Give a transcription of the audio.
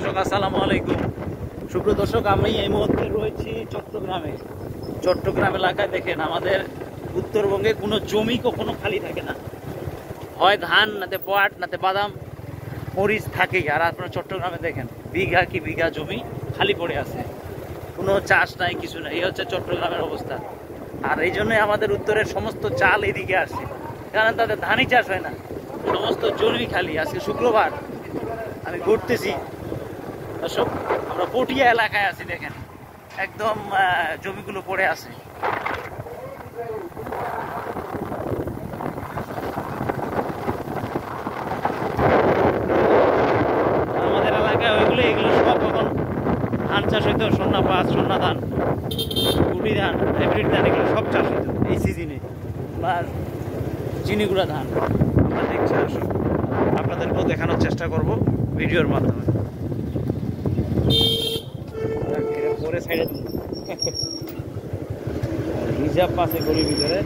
দর্শক, আসসালামু আলাইকুম। সুপ্রিয় দর্শক, আমি এই মুহূর্তে রয়েছি চট্টগ্রাম এলাকায়। দেখেন, আমাদের উত্তরবঙ্গে কোনো জমি কখনো খালি থাকে না, হয় ধান নাতে পাট নাতে বাদাম মরিচ থাকেই। আর আপনারা চট্টগ্রামে দেখেন বিঘা কি বিঘা জমি খালি পড়ে আছে, কোনো চাষ নাই, কিছু নাই। এই হচ্ছে চট্টগ্রামের অবস্থা। আর এই জন্যই আমাদের উত্তরের সমস্ত চাল এদিকে আসে, কারণ তাদের ধানই চাষ হয় না, সমস্ত জমি খালি। আজকে শুক্রবার, আমি ঘুরতেছি দর্শক, আমরা পটিয়া এলাকায় আছি। দেখেন একদম জমিগুলো পড়ে আছে। আমাদের এলাকায় এগুলো সব এখন ধান চাষ হইতো, সোনা পাঁচ, সোনা ধান, গুটি ধান, হাইব্রিড ধান, এগুলো সব চাষ হইতো এই সিজনে। বা চিনিগুড়া ধান আমরা দেখছি। আসুন, আপনাদেরকেও দেখানোর চেষ্টা করব ভিডিওর মাধ্যমে। পরে সাইডে রিজার্ভ পাশে গলির ভিতরে